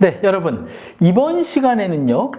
네, 여러분, 이번 시간에는요,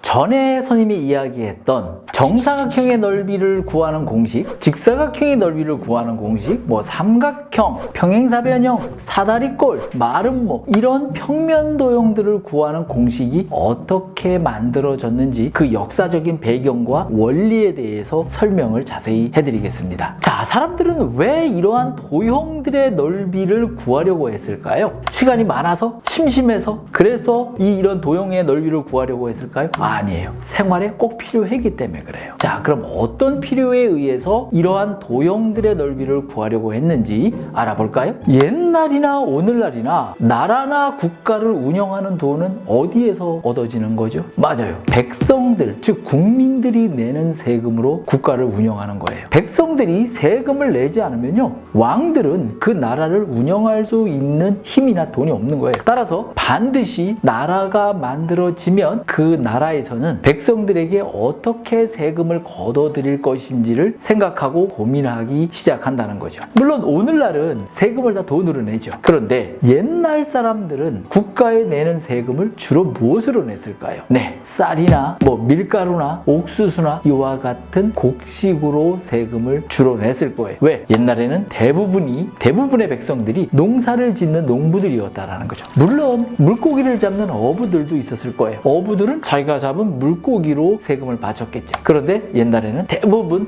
전에 선생님이 이야기했던 정사각형의 넓이를 구하는 공식, 직사각형의 넓이를 구하는 공식, 삼각형, 평행사변형, 사다리꼴, 마름모 이런 평면도형들을 구하는 공식이 어떻게 만들어졌는지 그 역사적인 배경과 원리에 대해서 설명을 자세히 해드리겠습니다. 자, 사람들은 왜 이러한 도형들의 넓이를 구하려고 했을까요? 시간이 많아서? 심심해서? 그래서 이런 도형의 넓이를 구하려고 했을까요? 아니에요. 생활에 꼭 필요했기 때문에 그래요. 자, 그럼 어떤 필요에 의해서 이러한 도형들의 넓이를 구하려고 했는지 알아볼까요? 옛날이나 오늘날이나 나라나 국가를 운영하는 돈은 어디에서 얻어지는 거죠? 맞아요. 백성들, 즉 국민들이 내는 세금으로 국가를 운영하는 거예요. 백성들이 세금을 내지 않으면요, 왕들은 그 나라를 운영할 수 있는 힘이나 돈이 없는 거예요. 따라서 반드시 나라가 만들어지면 그 나라에서는 백성들에게 어떻게 세금을 걷어들일 것인지를 생각하고 고민하기 시작한다는 거죠. 물론 오늘날은 세금을 다 돈으로 내죠. 그런데 옛날 사람들은 국가에 내는 세금을 주로 무엇으로 냈을까요? 네, 쌀이나 밀가루나 옥수수나 이와 같은 곡식으로 세금을 주로 냈을 거예요. 왜? 옛날에는 대부분의 백성들이 농사를 짓는 농부들이었다라는 거죠. 물론 물고기를 잡는 어부들도 있었을 거예요. 어부들은 자기가 잡은 물고기로 세금을 바쳤겠죠. 그런데 옛날에는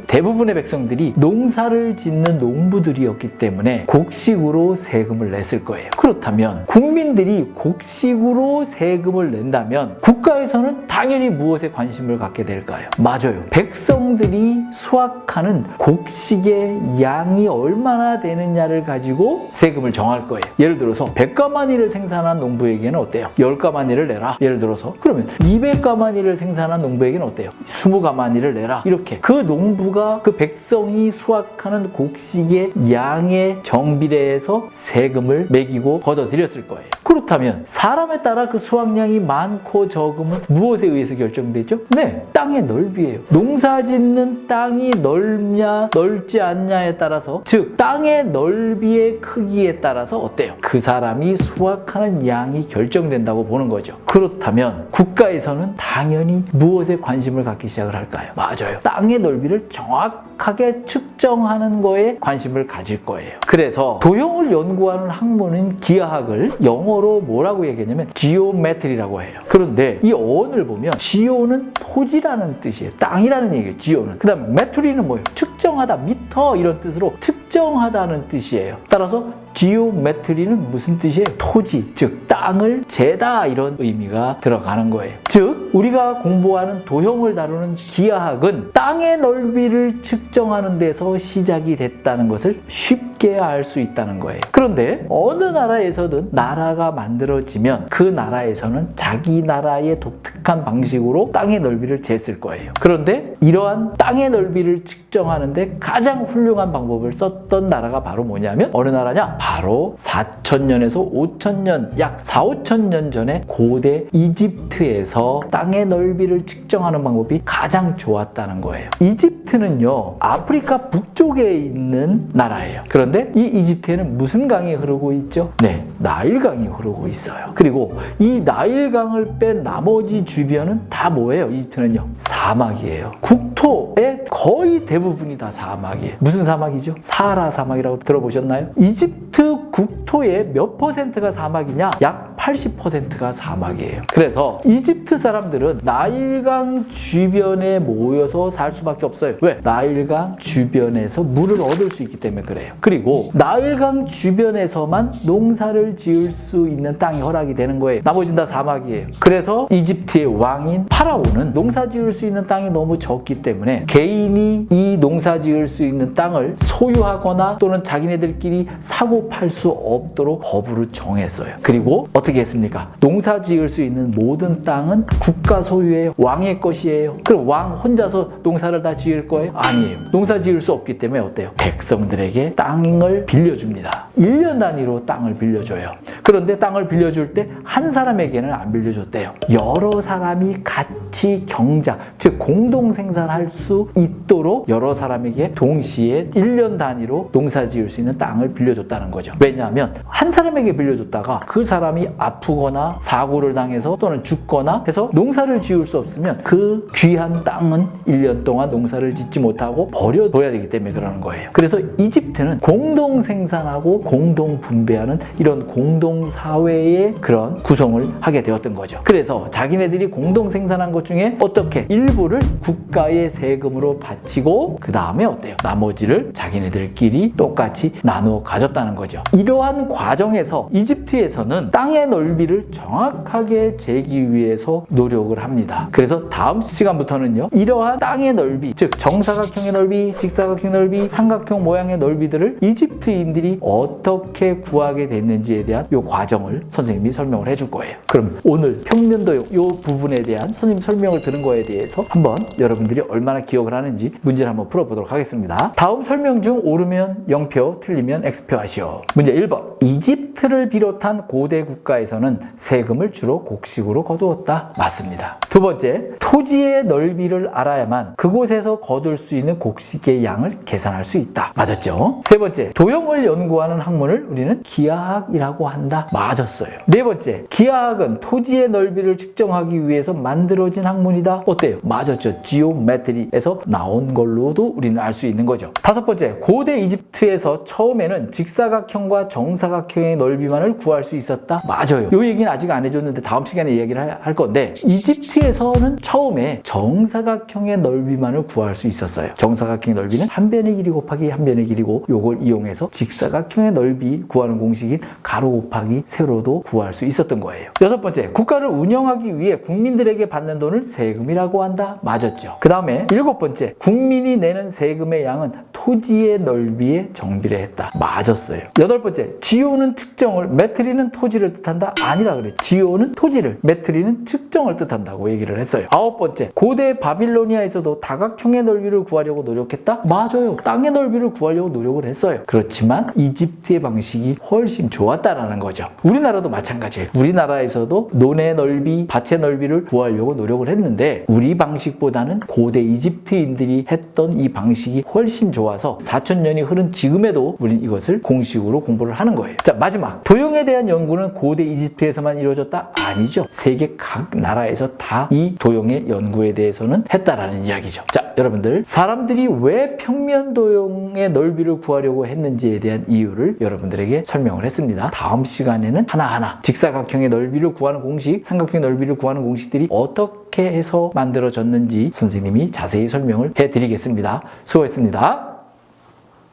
대부분의 백성들이 농사를 짓는 농부들이었기 때문에 곡식으로 세금을 냈을 거예요. 그렇다면 국민들이 곡식으로 세금을 낸다면 국가에서는 당연히 무엇에 관심을 갖게 될까요? 맞아요. 백성들이 수확하는 곡식의 양이 얼마나 되느냐를 가지고 세금을 정할 거예요. 예를 들어서 100가마니를 생산한 농부에게는 어때요? 10가마니를 내라. 예를 들어서 그러면 200가마니를 생산한 농부에게는 어때요? 20가마니를 내라. 이렇게 그 농부가 그 백성이 수확하는 곡식의 양에 정비례해서 세금을 매기고 걷어들였을 거예요. 그렇다면 사람에 따라 그 수확량이 많고 적음은 무엇에 의해서 결정되죠? 네, 땅의 넓이에요. 농사 짓는 땅이 넓냐 넓지 않냐에 따라서, 즉 땅의 넓이의 크기에 따라서 어때요? 그 사람이 수확하는 양이 결정된다고 보는 거죠. 그렇다면 국가에서는 당연히 무엇에 관심을 갖기 시작을 할까요? 맞아요. 땅의 넓이를 정확하게 측정하는 거에 관심을 가질 거예요. 그래서 도형을 연구하는 학문인 기하학을 영어로 뭐라고 얘기했냐면 geometry라고 해요. 그런데 이 어원을 보면 geo는 토지라는 뜻이에요. 땅이라는 얘기예요. geo는. 그 다음에 metry는 뭐예요? 측정하다, 미터 이런 뜻으로 측정하다는 뜻이에요. 따라서 geometry는 무슨 뜻이에요? 토지, 즉 땅을 재다 이런 의미가 들어가는 거예요. 즉 우리가 공부하는 도형을 다루는 기하학은 땅의 넓이를 측정하는 데서 시작이 됐다는 것을 쉽게 알 수 있다는 거예요. 그런데 어느 나라에서든 나라가 만들어지면 그 나라에서는 자기 나라의 독특한 방식으로 땅의 넓이를 쟀을 거예요. 그런데 이러한 땅의 넓이를 측정하는데 가장 훌륭한 방법을 썼던 나라가 바로 뭐냐면 어느 나라냐? 바로 4,000년에서 5,000년, 약 4,5,000년 전에 고대 이집트에서 땅의 넓이를 측정하는 방법이 가장 좋았다는 거예요. 이집트는요, 아프리카 북쪽에 있는 나라예요. 그런데 이 이집트에는 무슨 강이 흐르고 있죠? 네, 나일강이 흐르고 있어요. 그리고 이 나일강을 뺀 나머지 주변은 다 뭐예요? 이집트는요, 사막이에요. 국토의 거의 대부분이 다 사막이에요. 무슨 사막이죠? 사하라 사막이라고 들어보셨나요? 이집트 국토의 몇 퍼센트가 사막이냐? 약 80%가 사막이에요. 그래서 이집트 사람들은 나일강 주변에 모여서 살 수밖에 없어요. 왜? 나일강 주변에서 물을 얻을 수 있기 때문에 그래요. 그리고 나일강 주변에서만 농사를 지을 수 있는 땅이 허락이 되는 거예요. 나머지는 다 사막이에요. 그래서 이집트의 왕인 파라오는 농사 지을 수 있는 땅이 너무 적기 때문에 개인이 이 농사 지을 수 있는 땅을 소유하거나 또는 자기네들끼리 사고 팔 수 없도록 법으로 정했어요. 그리고 어떻게 했습니까? 농사 지을 수 있는 모든 땅은 국가 소유예요. 왕의 것이에요. 그럼 왕 혼자서 농사를 다 지을 거예요? 아니에요. 농사 지을 수 없기 때문에 어때요? 백성들에게 땅을 빌려줍니다. 1년 단위로 땅을 빌려줘요. 그런데 땅을 빌려줄 때 한 사람에게는 안 빌려줬대요. 여러 사람이 같이 경작, 즉 공동 생산할 수 있도록 여러 사람에게 동시에 1년 단위로 농사 지을 수 있는 땅을 빌려줬다는 거죠. 왜냐하면 한 사람에게 빌려줬다가 그 사람이 아프거나 사고를 당해서 또는 죽거나 해서 농사를 지을 수 없으면 그 귀한 땅은 1년 동안 농사를 짓지 못하고 버려둬야 되기 때문에 그러는 거예요. 그래서 이집트는 공동 생산하고 공동 분배하는 이런 공동 사회의 그런 구성을 하게 되었던 거죠. 그래서 자기네들이 공동 생산한 것 중에 어떻게 일부를 국가의 세금으로 바치고 그 다음에 어때요? 나머지를 자기네들끼리 똑같이 나누어 가졌다는 거죠. 이러한 과정에서 이집트에서는 땅의 넓이를 정확하게 재기 위해서 노력을 합니다. 그래서 다음 시간부터는요, 이러한 땅의 넓이, 즉 정사각형의 넓이, 직사각형의 넓이, 삼각형 모양의 넓이들을 이집트인들이 어떻게 구하게 됐는지에 대한 이 과정을 선생님이 설명을 해줄 거예요. 그럼 오늘 평면도형 이 부분에 대한 선생님 설명을 들은 거에 대해서 한번 여러분들이 얼마나 기억을 하는지 문제를 한번 풀어보도록 하겠습니다. 다음 설명 중 옳으면 0표, 틀리면 X표 하시오. 문제 1번. 이집트를 비롯한 고대 국가에서는 세금을 주로 곡식으로 거두었다. 맞습니다. 두 번째, 토지의 넓이를 알아야만 그곳에서 거둘 수 있는 곡식의 양을 계산할 수 있다. 맞았죠? 세 번째, 도형을 연구하는 학문을 우리는 기하학이라고 한다. 맞았어요. 네 번째, 기하학은 토지의 넓이를 측정하기 위해서 만들어진 학문이다. 어때요? 맞았죠. 지오메트리에서 나온 걸로도 우리는 알 수 있는 거죠. 다섯 번째, 고대 이집트에서 처음에는 직사각형과 정사각형의 넓이만을 구할 수 있었다. 맞아요. 이 얘기는 아직 안 해줬는데 다음 시간에 이야기를 할 건데, 이집트에서는 처음에 정사각형의 넓이만을 구할 수 있었어요. 정사각형의 넓이는 한 변의 길이 곱하기 한 변의 길이고, 요걸 이용해서 직사각형의 넓이 구하는 공식인 가로 곱하기 세로도 구할 수 있었던 거예요. 여섯 번째, 국가를 운영하기 위해 국민들에게 받는 돈을 세금이라고 한다. 맞았죠. 그 다음에 일곱 번째, 국민이 내는 세금의 양은 토지의 넓이에 정비례했다. 맞았어요. 여덟 번째, 지오는 측정을, 메트리는 토지를 뜻한다. 아니라 그래. 지오는 토지를, 메트리는 측정을 뜻한다고 얘기를 했어요. 아홉 번째, 고대 바빌로니아에서도 다각형의 넓이를 구하려고 노력했다. 맞아요. 땅의 넓이를 구하려고 노력을 했어요. 그렇지만 이집트의 방식이 훨씬 좋았다라는 거죠. 우리나라도 마찬가지예요. 우리나라에서도 논의 넓이, 밭의 넓이를 구하려고 노력을 했는데 우리 방식보다는 고대 이집트인들이 했던 이 방식이 훨씬 좋아서 4,000년이 흐른 지금에도 우리는 이것을 공식으로 공부를 하는 거예요. 자, 마지막, 도형에 대한 연구는 고대 이집트에서만 이루어졌다? 아니죠. 세계 각 나라에서 다 이 도형의 연구에 대해서는 했다라는 이야기죠. 자, 여러분들, 사람들이 왜 평면 도형의 넓이를 구하려고 했는지에 대한 이유를 여러분들에게 설명을 했습니다. 다음 시간에는 하나하나 직사각형의 넓이를 구하는 공식, 삼각형의 넓이를 구하는 공식들이 어떻게 해서 만들어졌는지 선생님이 자세히 설명을 해드리겠습니다. 수고했습니다.